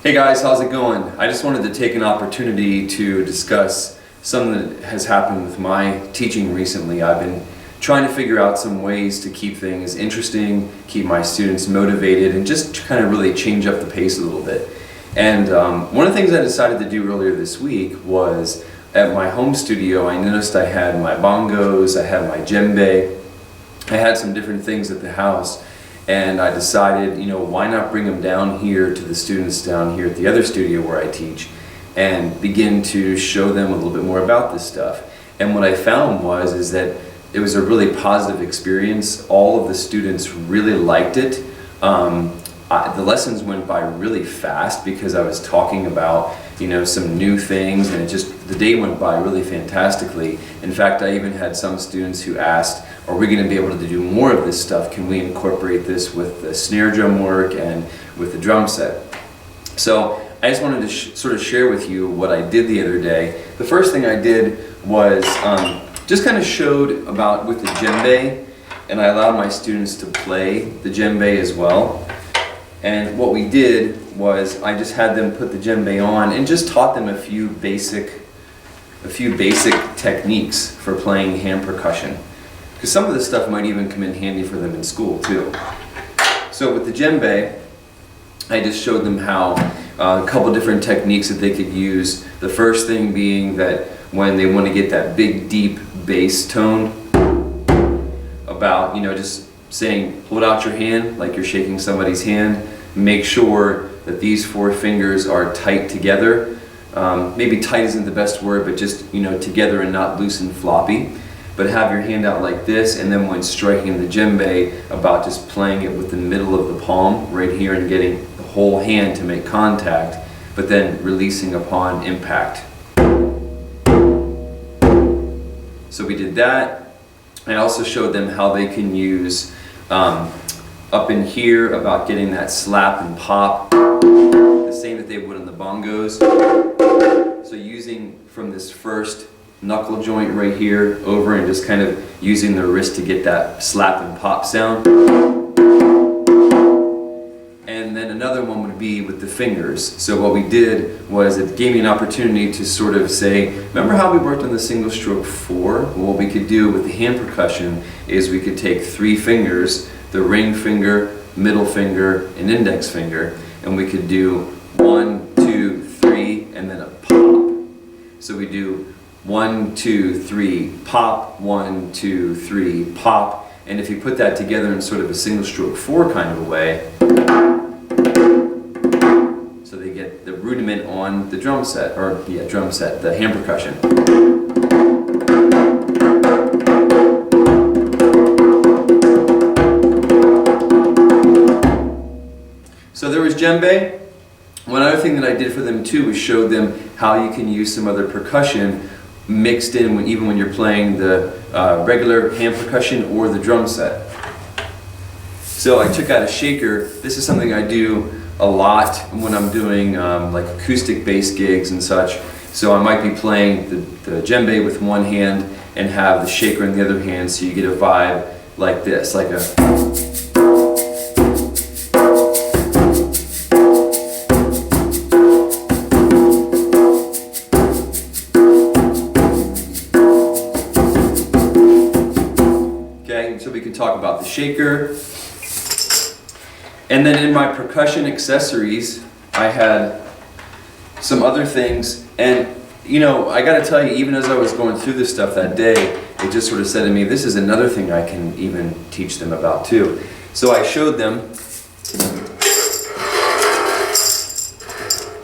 Hey guys, how's it going? I just wanted to take an opportunity to discuss something that has happened with my teaching recently. I've been trying to figure out some ways to keep things interesting, keep my students motivated, and just kind of really change up the pace a little bit. And one of the things I decided to do earlier this week was at my home studio, I noticed I had my bongos, I had my djembe, I had some different things at the house. And I decided, why not bring them down here to the students down here at the other studio where I teach and begin to show them a little bit more about this stuff. And what I found is that it was a really positive experience. All of the students really liked it. The lessons went by really fast because I was talking about some new things, and the day went by really fantastically. In fact, I even had some students who asked, are we going to be able to do more of this stuff? Can we incorporate this with the snare drum work and with the drum set? So I just wanted to sort of share with you what I did the other day. The first thing I did was just kind of showed about with the djembe, and I allowed my students to play the djembe as well. And what we did was I just had them put the djembe on and just taught them a few basic techniques for playing hand percussion. Because some of this stuff might even come in handy for them in school too. So with the djembe, I just showed them how a couple different techniques that they could use. The first thing being that when they want to get that big deep bass tone, about just saying hold out your hand like you're shaking somebody's hand. Make sure that these four fingers are tight together. Maybe tight isn't the best word, but just together and not loose and floppy. But have your hand out like this, and then when striking the djembe, about just playing it with the middle of the palm right here and getting the whole hand to make contact, but then releasing upon impact. So we did that. I also showed them how they can use up in here about getting that slap and pop, the same that they would on the bongos. So using from this first knuckle joint right here over and just kind of using the wrist to get that slap and pop sound. And then another one would be with the fingers. So what we did was it gave me an opportunity to sort of say, remember how we worked on the single stroke 4? Well, what we could do with the hand percussion is we could take 3 fingers, the ring finger, middle finger, and index finger, and we could do 1, 2, 3, and then a pop. So we do 1, 2, 3, pop, 1, 2, 3, pop. And if you put that together in sort of a single stroke 4 kind of a way, so they get the rudiment on the drum set, the hand percussion. So there was djembe. One other thing that I did for them too was showed them how you can use some other percussion mixed in even when you're playing the regular hand percussion or the drum set. So I took out a shaker. This is something I do a lot when I'm doing like acoustic bass gigs and such. So I might be playing the djembe with one hand and have the shaker in the other hand, so you get a vibe like this, like a... So we can talk about the shaker. And then in my percussion accessories, I had some other things. And I gotta tell you, even as I was going through this stuff that day, it just sort of said to me, this is another thing I can even teach them about too. So I showed them.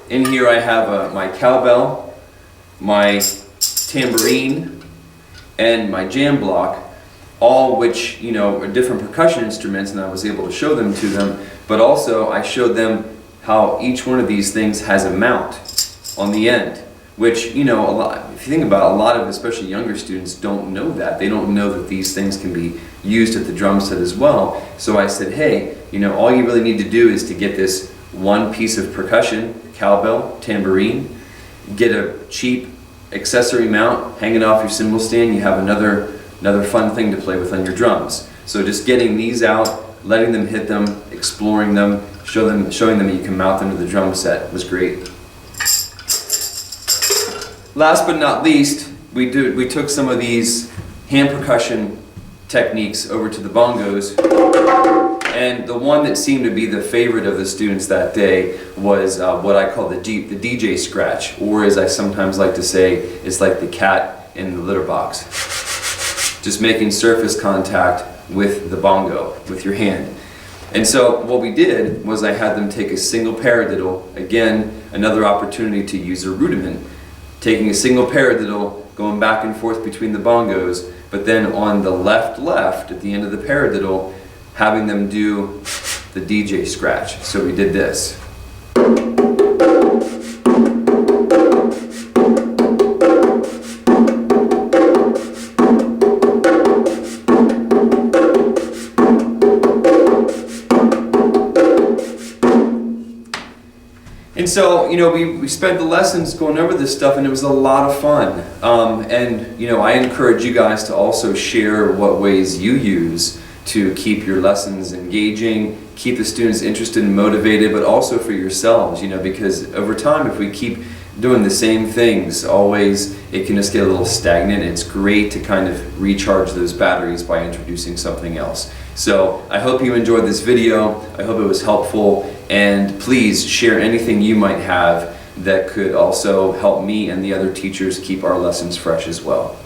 In here I have my cowbell, my tambourine, and my jam block. All which, are different percussion instruments, and I was able to show them to them, but also I showed them how each one of these things has a mount on the end, which, if you think about it, a lot of especially younger students don't know that. They don't know that these things can be used at the drum set as well. So I said, hey, all you really need to do is to get this one piece of percussion, cowbell, tambourine, get a cheap accessory mount, hang it off your cymbal stand, you have another fun thing to play with on your drums. So just getting these out, letting them hit them, exploring them, showing them that you can mount them to the drum set was great. Last but not least, we took some of these hand percussion techniques over to the bongos, and the one that seemed to be the favorite of the students that day was what I call the DJ scratch, or as I sometimes like to say, it's like the cat in the litter box. Just making surface contact with the bongo, with your hand. And so what we did was I had them take a single paradiddle, again, another opportunity to use a rudiment, taking a single paradiddle, going back and forth between the bongos, but then on the left at the end of the paradiddle, having them do the DJ scratch. So we did this. And so, you know, we spent the lessons going over this stuff, and it was a lot of fun. And, you know, I encourage you guys to also share what ways you use to keep your lessons engaging, keep the students interested and motivated, but also for yourselves, you know, because over time, if we keep doing the same things always, it can just get a little stagnant. It's great to kind of recharge those batteries by introducing something else. So I hope you enjoyed this video. I hope it was helpful, and please share anything you might have that could also help me and the other teachers keep our lessons fresh as well.